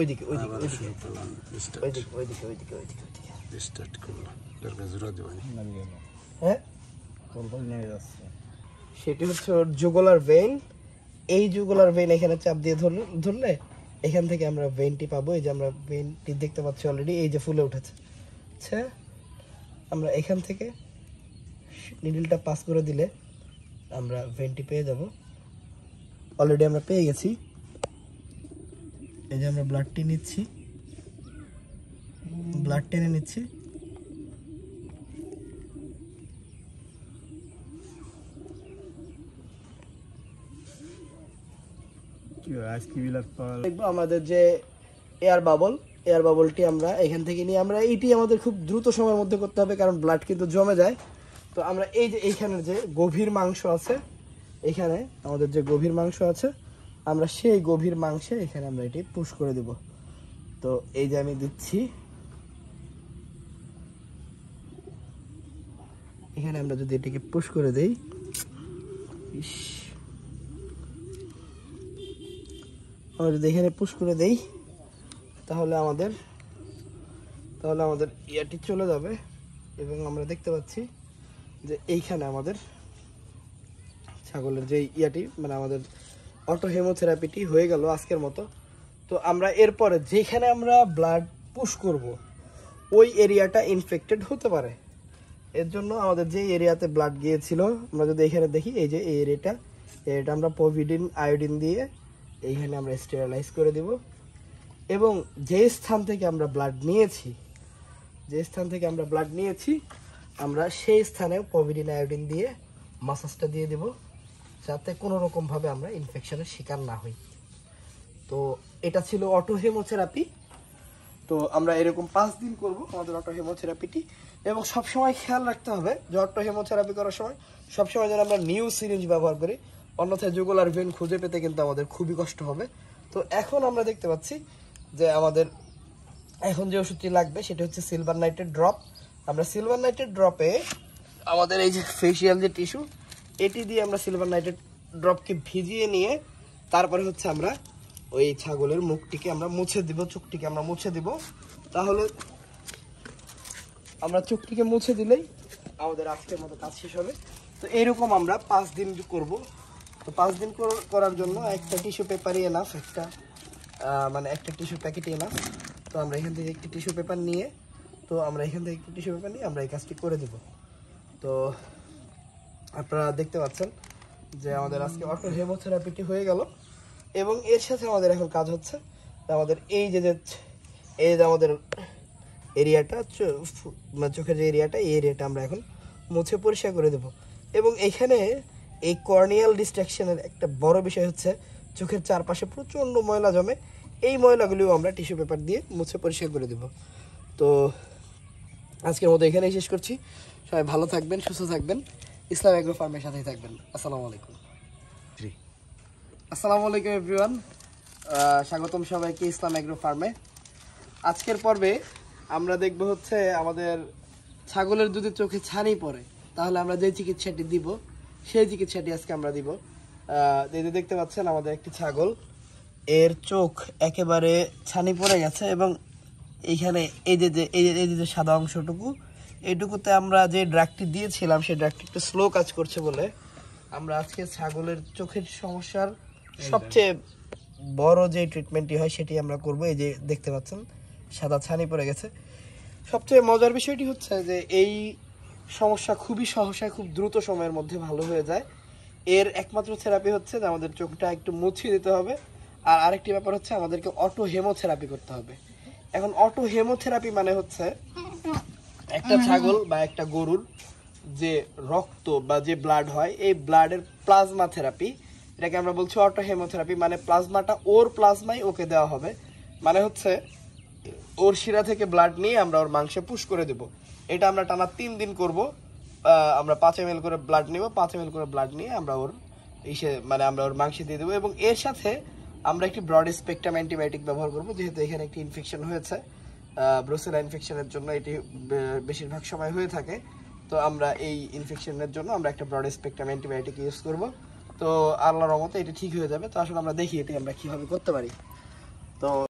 ওইদিকে ওইদিকে ওইদিকে ওইদিকে ওইদিকে ওইদিকে ওইদিকে ওইদিকে স্টার্ট করলো দরকার জোড়া দেওয়া হ্যাঁ সেটি হচ্ছে ওর জুগুলার ভেইন। এই জুগুলার ভেইন এখানে চাপ দিয়ে ধরলে এখান থেকে আমরা ভেইনটি পাবো। এই যে আমরা ভেইনটি দেখতে পাচ্ছি অলরেডি, এই যে ফুলে উঠেছে। আচ্ছা, আমরা এখান থেকে নিডলটা পাস করে দিলে আমরা ভেইনটি পেয়ে যাব। অলরেডি আমরা পেয়ে গেছি। এই যে আমরা ব্লাডটি নিচ্ছি, ব্লাড টেনে নিচ্ছি। দেখবো আমাদের যে এয়ার বাবলটি আমরা এখান থেকে নিয়ে আমরা এইটি আমাদের খুব দ্রুত সময়ের মধ্যে করতে হবে, কারণ ব্লাড কিন্তু জমে যায়। তো আমরা এই যে এইখানে যে গভীর মাংস আছে, এখানে আমাদের যে গভীর মাংস আছে, আমরা সেই গভীর মাংসে এখানে আমরা এটি পুশ করে দেব। তো এই যে আমি দিচ্ছি, এখানে আমরা যদি এটিকে পুশ করে দেই, আমরা যদি এখানে পুশ করে দেই তাহলে আমাদের ইয়াটি চলে যাবে এবং আমরা দেখতে পাচ্ছি যে এইখানে আমাদের ছাগলের যে ইয়াটি মানে আমাদের অটো হেমোথেরাপিটি হয়ে গেল আজকের মতো। তো আমরা এরপরে যেখানে আমরা ব্লাড পুশ করব ওই এরিয়াটা ইনফেক্টেড হতে পারে। এর জন্য আমাদের যে এরিয়াতে ব্লাড গিয়েছিল, আমরা যদি এখানে দেখি, এই যে এই এরিয়াটা আমরা পভিডিন আয়োডিন দিয়ে এইখানে আমরা স্টেরিলাইজ করে দেব এবং যে স্থান থেকে আমরা ব্লাড নিয়েছি আমরা সেই স্থানে পভিডিন আয়োডিন দিয়ে মাসাজটা দিয়ে দেব, যাতে কোনো রকমভাবে আমরা ইনফেকশনের শিকার না হই। তো এটা ছিল অটো হেমোথেরাপি। তো আমরা এরকম 5 দিন করব আমাদের অটো হেমোথেরাপিটি, এবং সবসময় খেয়াল রাখতে হবে যে অটো হেমোথেরাপি করার সময় সবসময় যেন আমরা নিউ সিরিঞ্জ ব্যবহার করি, অন্যথায় জুগুলার ভেইন খুঁজে পেতে কিন্তু আমাদের খুবই কষ্ট হবে। তো এখন আমরা দেখতে পাচ্ছি যে আমাদের এখন যে ওষুধটি লাগবে সেটা হচ্ছে সিলভার নাইট্রেট ড্রপ। আমরা সিলভার নাইট্রেট ড্রপে আমাদের এই যে ফেসিয়াল যে টিস্যু, এটি দিয়ে আমরা সিলভার নাইট্রেট ড্রপকে ভিজিয়ে নিয়ে তারপরে হচ্ছে আমরা ওই ছাগলের মুখটিকে আমরা মুছে দিব, চোখটিকে আমরা মুছে দিব। তাহলে আমরা চোখটিকে মুছে দিলেই আমাদের আজকের মতো কাজ শেষ হবে। তো এইরকম আমরা 5 দিন করব। তো 5 দিন করার জন্য একটা টিস্যু পেপারই এনাফ, একটা টিস্যু প্যাকেটই এনাফ। তো আমরা এখান থেকে একটি টিস্যু পেপার নিয়ে আমরা এই কাজটি করে দিব। তো আপনারা দেখতে পাচ্ছেন যে আমাদের আজকে অটো হেমোথেরাপিটি হয়ে গেল, এবং এর সাথে আমাদের এখন কাজ হচ্ছে আমাদের এই যে আমাদের এরিয়াটা, চোখের যে এরিয়াটা, এই এরিয়াটা আমরা এখন মুছে পরিষ্কার করে দেব। এবং এখানে এই কর্নিয়াল ডিস্ট্রাকশনের একটা বড় বিষয় হচ্ছে চোখের চারপাশে প্রচণ্ড ময়লা জমে, এই ময়লাগুলিও আমরা টিস্যু পেপার দিয়ে মুছে পরিষ্কার করে দেব। তো আজকের মতো এখানেই শেষ করছি। সবাই ভালো থাকবেন, সুস্থ থাকবেন, ইসলাম এগ্রো ফার্মের সাথেই থাকবেন। আসসালামু আলাইকুম এভরিওয়ান, স্বাগতম সবাইকে ইসলাম এগ্রো ফার্মে। আজকের পর্বে আমরা দেখব হচ্ছে আমাদের ছাগলের যদি চোখে ছানি পড়ে তাহলে আমরা যে চিকিৎসাটি দিব সেই চিকিৎসাটি আজকে আমরা দিব। দেখতে পাচ্ছেন আমাদের একটি ছাগল, এর চোখ একেবারে ছানি পড়ে গেছে এবং এইখানে এই যে সাদা অংশটুকু, এইটুকুতে আমরা যে ড্রাগটি দিয়েছিলাম সেই ড্রাগটি একটু স্লো কাজ করছে বলে আমরা আজকে ছাগলের চোখের সমস্যার সবচেয়ে বড় যে ট্রিটমেন্টটি হয় সেটি আমরা করব। এই যে দেখতে পাচ্ছেন সাদা ছানি পড়ে গেছে। সবচেয়ে মজার বিষয়টি হচ্ছে যে এই সমস্যা খুবই সহসায় খুব দ্রুত সময়ের মধ্যে ভালো হয়ে যায়। এর একমাত্র থেরাপি হচ্ছে যে আমাদের চোখটা একটু মুছিয়ে দিতে হবে, আর আরেকটি ব্যাপার হচ্ছে আমাদেরকে অটো হেমোথেরাপি করতে হবে। এখন অটো হেমোথেরাপি মানে হচ্ছে একটা ছাগল বা একটা গরুর যে রক্ত বা যে ব্লাড হয়, এই ব্লাডের প্লাজমা থেরাপি, এটাকে আমরা বলছি অটো হেমোথেরাপি। মানে প্লাজমাটা ওর প্লাজমাই ওকে দেওয়া হবে, মানে হচ্ছে ওর শিরা থেকে ব্লাড নিয়ে আমরা ওর মাংসে পুশ করে দেব। এটা আমরা টানা 3 দিন করব। আমরা 5 ml করে ব্লাড নিব, 5 ml করে ব্লাড নিয়ে আমরা ওর আমরা ওর মাংসে দিয়ে দেবো। এবং এর সাথে আমরা একটি ব্রড স্পেকট্রাম অ্যান্টিবায়োটিক ব্যবহার করব, যেহেতু এখানে একটি ইনফেকশন হয়েছে, ব্রুসেলা ইনফেকশনের জন্য এটি বেশিরভাগ সময় হয়ে থাকে। তো আমরা এই ইনফেকশনের জন্য আমরা একটা ব্রড স্পেকট্রাম অ্যান্টিবায়োটিক ইউজ করব। তো আল্লাহর রহমতে এটি ঠিক হয়ে যাবে। তো আসলে আমরা দেখি এটি আমরা কিভাবে করতে পারি। তো